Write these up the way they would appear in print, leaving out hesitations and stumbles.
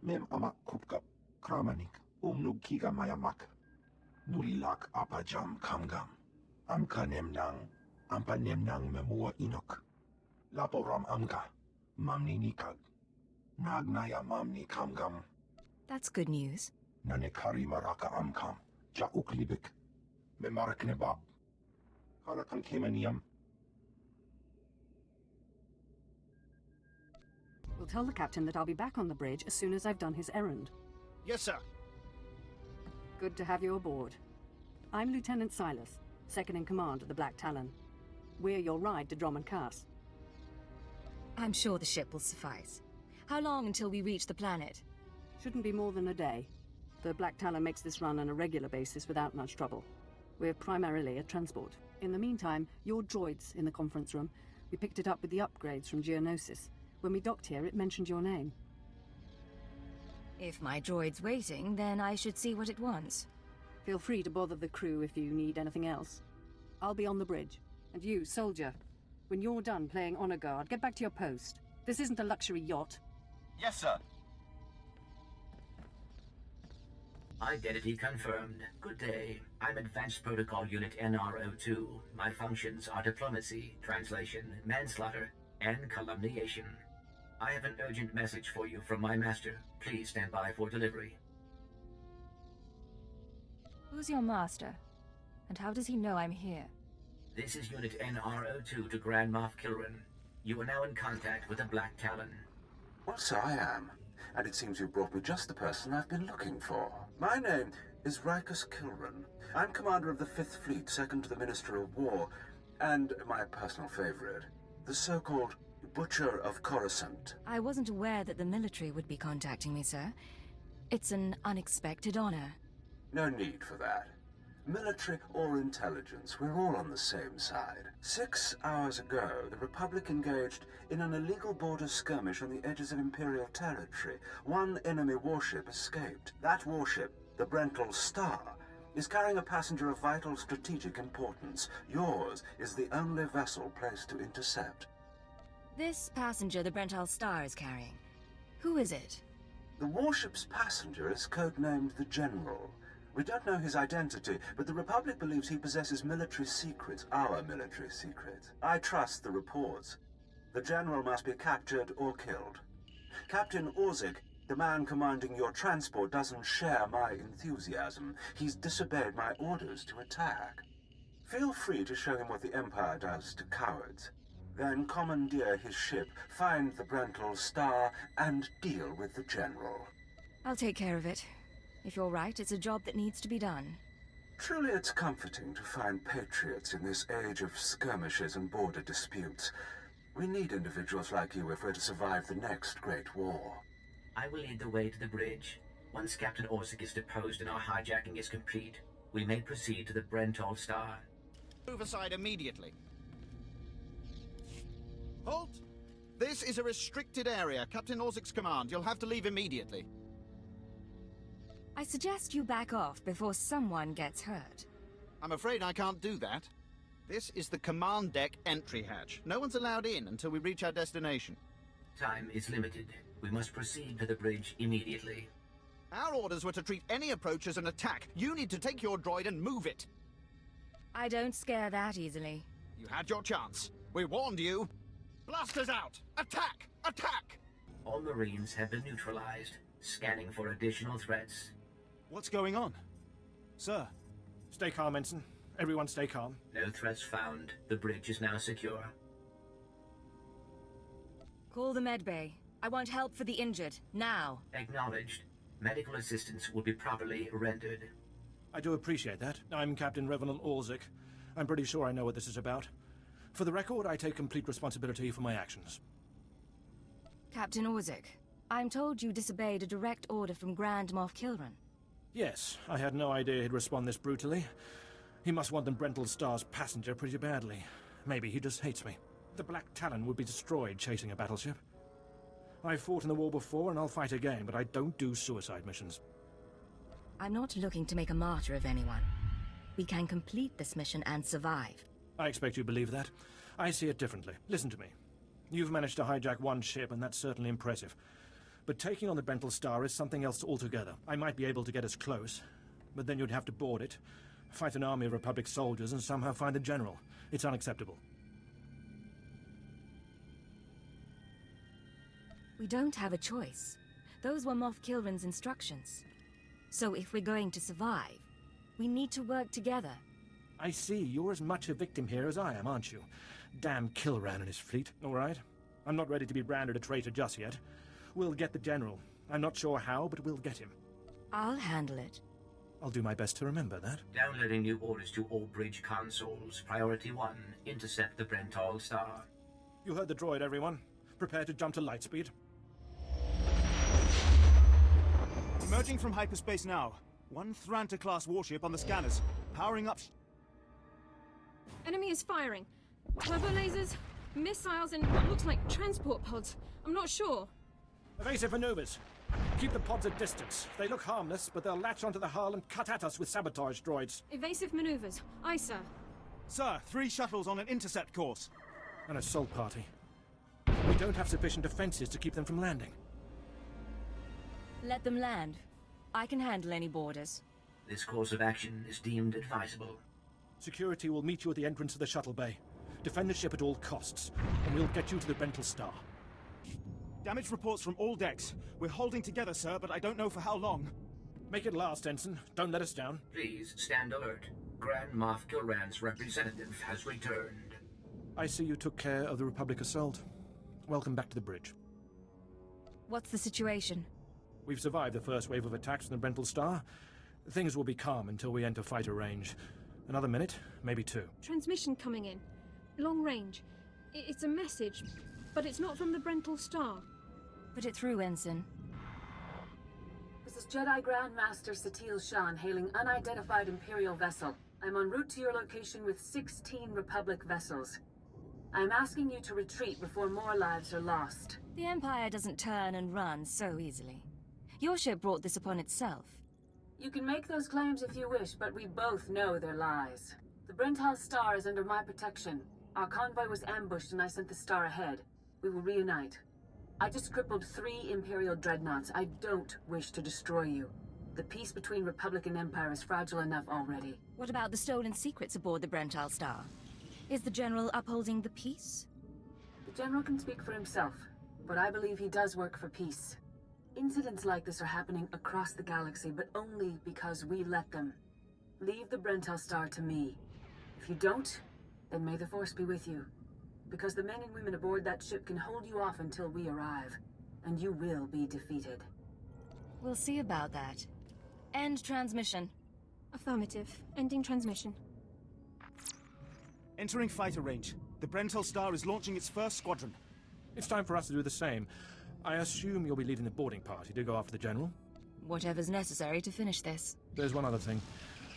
Mem amak kupkap, kramanik, kiga mayamak. Nulilak apajam kamgam. Amka nemnang, ampa nemnang memua inok. Laporam amka, mamni nikag. Nagnaya mamni kamgam. That's good news. Nanekari maraka amkam, ja uklibik. Memarak nebab. Karakan kemaniam. We'll tell the captain that I'll be back on the bridge as soon as I've done his errand. Yes, sir. Good to have you aboard. I'm Lieutenant Silas, second in command of the Black Talon. We're your ride to Drummond Cass. I'm sure the ship will suffice. How long until we reach the planet? Shouldn't be more than a day. The Black Talon makes this run on a regular basis without much trouble. We're primarily a transport. In the meantime, your droid's in the conference room. We picked it up with the upgrades from Geonosis. When we docked here, it mentioned your name. If my droid's waiting, then I should see what it wants. Feel free to bother the crew if you need anything else. I'll be on the bridge. And you, soldier, when you're done playing honor guard, get back to your post. This isn't a luxury yacht. Yes, sir. Identity confirmed. Good day. I'm Advanced Protocol Unit NR02. My functions are diplomacy, translation, manslaughter, and calumniation. I have an urgent message for you from my master. Please stand by for delivery. Who's your master? And how does he know I'm here? This is Unit NR02 to Grand Moff Kilran. You are now in contact with the Black Talon. Well, so I am. And it seems you've brought me just the person I've been looking for. My name is Rikus Kilran. I'm commander of the 5th Fleet, second to the Minister of War, and my personal favorite, the so-called Butcher of Coruscant. I wasn't aware that the military would be contacting me, sir. It's an unexpected honor. No need for that. Military or intelligence, we're all on the same side. 6 hours ago, the Republic engaged in an illegal border skirmish on the edges of Imperial territory. One enemy warship escaped. That warship, the Brental Star, is carrying a passenger of vital strategic importance. Yours is the only vessel placed to intercept. This passenger the Brental Star is carrying, who is it? The warship's passenger is codenamed the General. We don't know his identity, but the Republic believes he possesses military secrets, our military secrets. I trust the reports. The General must be captured or killed. Captain Orzik, the man commanding your transport, doesn't share my enthusiasm. He's disobeyed my orders to attack. Feel free to show him what the Empire does to cowards. Then commandeer his ship, find the Brental Star, and deal with the General. I'll take care of it. If you're right, it's a job that needs to be done. Truly it's comforting to find patriots in this age of skirmishes and border disputes. We need individuals like you if we're to survive the next great war. I will lead the way to the bridge. Once Captain Orsic is deposed and our hijacking is complete, we may proceed to the Brental Star. Move aside immediately. Halt! This is a restricted area. Captain Orzik's command. You'll have to leave immediately. I suggest you back off before someone gets hurt. I'm afraid I can't do that. This is the command deck entry hatch. No one's allowed in until we reach our destination. Time is limited. We must proceed to the bridge immediately. Our orders were to treat any approach as an attack. You need to take your droid and move it. I don't scare that easily. You had your chance. We warned you. Blasters out! Attack! Attack! All Marines have been neutralized. Scanning for additional threats. What's going on? Sir, stay calm, Ensign. Everyone stay calm. No threats found. The bridge is now secure. Call the medbay. I want help for the injured, now. Acknowledged. Medical assistance will be properly rendered. I do appreciate that. I'm Captain Revenant Orzik. I'm pretty sure I know what this is about. For the record, I take complete responsibility for my actions. Captain Orzik, I'm told you disobeyed a direct order from Grand Moff Kilran. Yes, I had no idea he'd respond this brutally. He must want the Brental Star's passenger pretty badly. Maybe he just hates me. The Black Talon would be destroyed chasing a battleship. I've fought in the war before, and I'll fight again, but I don't do suicide missions. I'm not looking to make a martyr of anyone. We can complete this mission and survive. I expect you believe that. I see it differently. Listen to me. You've managed to hijack one ship, and that's certainly impressive. But taking on the Brental Star is something else altogether. I might be able to get us close, but then you'd have to board it, fight an army of Republic soldiers, and somehow find the General. It's unacceptable. We don't have a choice. Those were Moff Kilran's instructions. So if we're going to survive, we need to work together. I see. You're as much a victim here as I am, aren't you? Damn Kilran and his fleet. All right. I'm not ready to be branded a traitor just yet. We'll get the General. I'm not sure how, but we'll get him. I'll handle it. I'll do my best to remember that. Downloading new orders to all bridge consoles. Priority 1, intercept the Brental Star. You heard the droid, everyone. Prepare to jump to lightspeed. Emerging from hyperspace now. One Thranta-class warship on the scanners. Powering up... Enemy is firing. Turbo lasers, missiles, and what looks like transport pods. I'm not sure. Evasive maneuvers. Keep the pods at distance. They look harmless, but they'll latch onto the hull and cut at us with sabotage droids. Evasive maneuvers. Aye, sir. Sir, 3 shuttles on an intercept course. An assault party. We don't have sufficient defenses to keep them from landing. Let them land. I can handle any boarders. This course of action is deemed advisable. Security will meet you at the entrance of the shuttle bay. Defend the ship at all costs, and we'll get you to the Brental Star. Damage reports from all decks. We're holding together, sir, but I don't know for how long. Make it last, Ensign. Don't let us down. Please stand alert. Grand Moff Kilran's representative has returned. I see you took care of the Republic assault. Welcome back to the bridge. What's the situation? We've survived the first wave of attacks from the Brental Star. Things will be calm until we enter fighter range. Another minute, maybe 2. Transmission coming in. Long range. It's a message, but it's not from the Brental Star. Put it through, Ensign. This is Jedi Grand Master Satil Shan hailing unidentified Imperial vessel. I'm en route to your location with 16 Republic vessels. I'm asking you to retreat before more lives are lost. The Empire doesn't turn and run so easily. Your ship brought this upon itself. You can make those claims if you wish, but we both know they're lies. The Brental Star is under my protection. Our convoy was ambushed and I sent the Star ahead. We will reunite. I just crippled 3 Imperial dreadnoughts. I don't wish to destroy you. The peace between Republic and Empire is fragile enough already. What about the stolen secrets aboard the Brental Star? Is the General upholding the peace? The General can speak for himself, but I believe he does work for peace. Incidents like this are happening across the galaxy, but only because we let them. Leave the Brental Star to me. If you don't, then may the Force be with you. Because the men and women aboard that ship can hold you off until we arrive, and you will be defeated. We'll see about that. End transmission. Affirmative. Ending transmission. Entering fighter range. The Brental Star is launching its first squadron. It's time for us to do the same. I assume you'll be leading the boarding party to go after the General? Whatever's necessary to finish this. There's one other thing.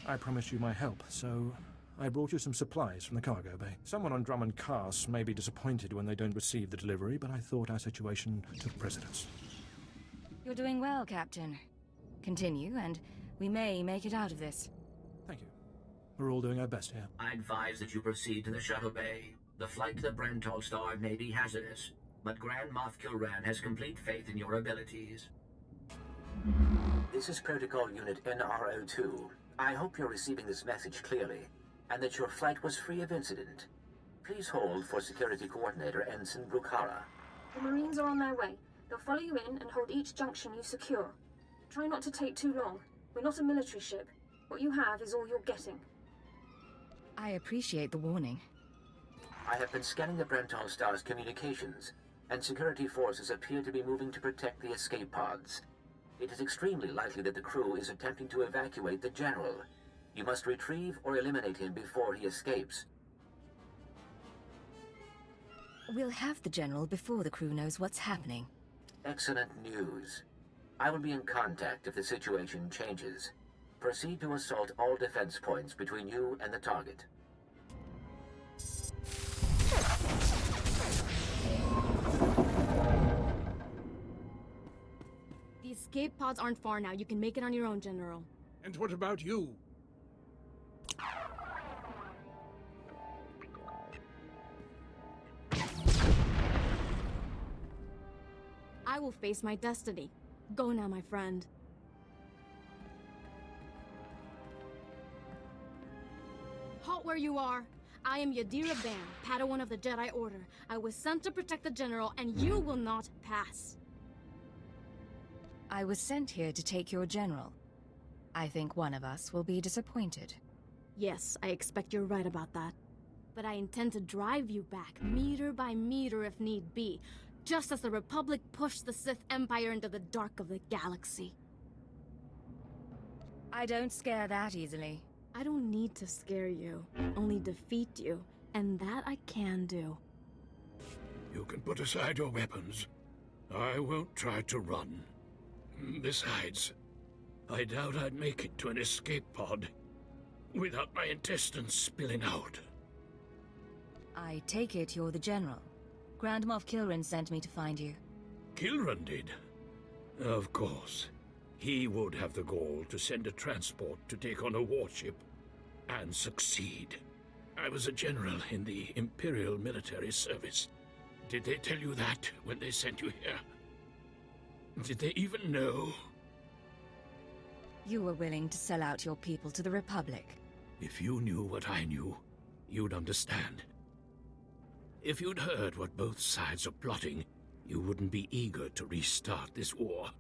I promised you my help, so I brought you some supplies from the cargo bay. Someone on Drummond Cass may be disappointed when they don't receive the delivery, but I thought our situation took precedence. You're doing well, Captain. Continue, and we may make it out of this. Thank you. We're all doing our best here. I advise that you proceed to the shuttle bay. The flight to the Brental Star may be hazardous, but Grand Moff Kilran has complete faith in your abilities. This is Protocol Unit NRO2. I hope you're receiving this message clearly, and that your flight was free of incident. Please hold for Security Coordinator Ensign Brukhara. The Marines are on their way. They'll follow you in and hold each junction you secure. Try not to take too long. We're not a military ship. What you have is all you're getting. I appreciate the warning. I have been scanning the Brental Star's communications, and security forces appear to be moving to protect the escape pods. It is extremely likely that the crew is attempting to evacuate the General. You must retrieve or eliminate him before he escapes. We'll have the General before the crew knows what's happening. Excellent news. I will be in contact if the situation changes. Proceed to assault all defense points between you and the target. The escape pods aren't far now. You can make it on your own, General. And what about you? I will face my destiny. Go now, my friend. Halt where you are! I am Yadira Ban, Padawan of the Jedi Order. I was sent to protect the General, and you will not pass. I was sent here to take your general. I think one of us will be disappointed. Yes, I expect you're right about that. But I intend to drive you back, meter by meter if need be, just as the Republic pushed the Sith Empire into the dark of the galaxy. I don't scare that easily. I don't need to scare you, only defeat you, and that I can do. You can put aside your weapons. I won't try to run. Besides, I doubt I'd make it to an escape pod without my intestines spilling out. I take it you're the general. Grand Moff Kilrin sent me to find you. Kilrin did? Of course. He would have the gall to send a transport to take on a warship and succeed. I was a general in the Imperial military service. Did they tell you that when they sent you here? Did they even know? You were willing to sell out your people to the Republic. If you knew what I knew, you'd understand. If you'd heard what both sides are plotting, you wouldn't be eager to restart this war.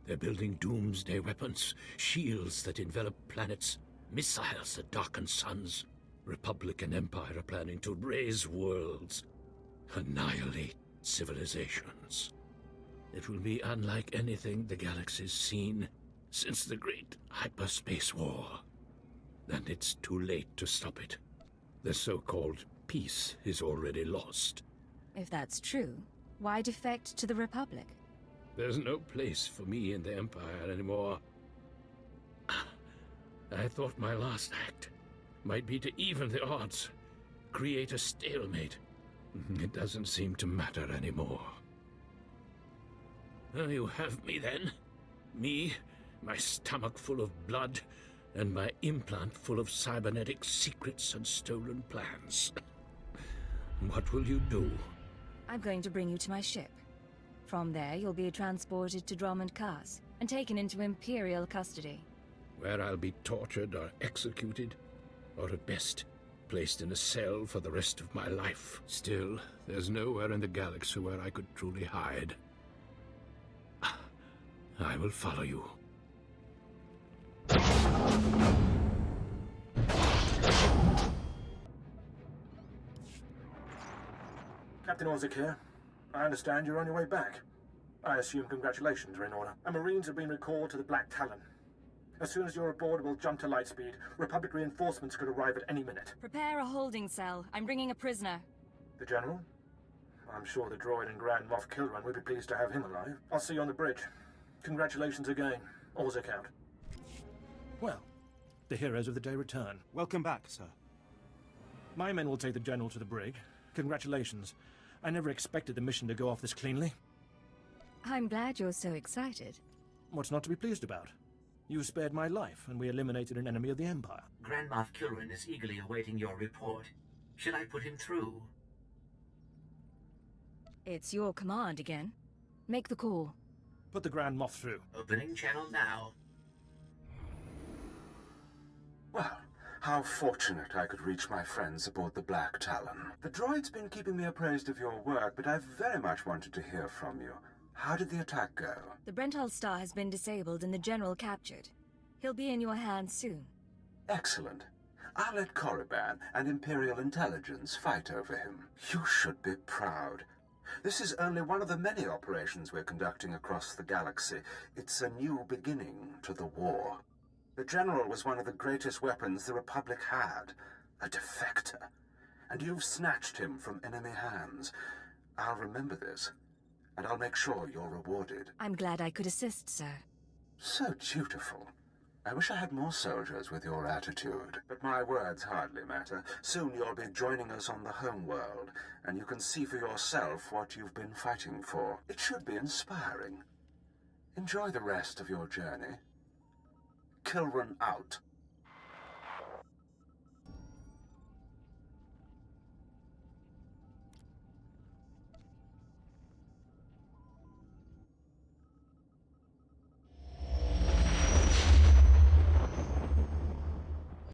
They're building doomsday weapons, shields that envelop planets, missiles that darken suns. Republic and Empire are planning to raise worlds, annihilate civilizations. It will be unlike anything the galaxy's seen since the Great Hyperspace War. And it's too late to stop it. The so-called peace is already lost. If that's true, why defect to the Republic? There's no place for me in the Empire anymore. I thought my last act might be to even the odds, create a stalemate. It doesn't seem to matter anymore. You have me then. Me, my stomach full of blood, and my implant full of cybernetic secrets and stolen plans. What will you do? I'm going to bring you to my ship. From there, you'll be transported to Drummond Cars and taken into Imperial custody. Where I'll be tortured or executed, or at best, placed in a cell for the rest of my life. Still, there's nowhere in the galaxy where I could truly hide. I will follow you. Captain Orzik here. I understand you're on your way back. I assume congratulations are in order. Our Marines have been recalled to the Black Talon. As soon as you're aboard, we'll jump to lightspeed. Republic reinforcements could arrive at any minute. Prepare a holding cell. I'm bringing a prisoner. The General? I'm sure the droid and Grand Moff Kilran will be pleased to have him alive. I'll see you on the bridge. Congratulations again. Orzik out. Well, the heroes of the day return. Welcome back, sir. My men will take the General to the brig. Congratulations. I never expected the mission to go off this cleanly. I'm glad you're so excited. What's not to be pleased about? You spared my life, and we eliminated an enemy of the Empire. Grand Moff Kilrin is eagerly awaiting your report. Should I put him through? It's your command again. Make the call. Put the Grand Moff through. Opening channel now. Well, how fortunate I could reach my friends aboard the Black Talon. The droid's been keeping me appraised of your work, but I've very much wanted to hear from you. How did the attack go? The Brentall Star has been disabled and the General captured. He'll be in your hands soon. Excellent. I'll let Korriban and Imperial intelligence fight over him. You should be proud. This is only one of the many operations we're conducting across the galaxy. It's a new beginning to the war. The General was one of the greatest weapons the Republic had, a defector. And you've snatched him from enemy hands. I'll remember this, and I'll make sure you're rewarded. I'm glad I could assist, sir. So dutiful. I wish I had more soldiers with your attitude. But my words hardly matter. Soon you'll be joining us on the home world, and you can see for yourself what you've been fighting for. It should be inspiring. Enjoy the rest of your journey. Kilran out.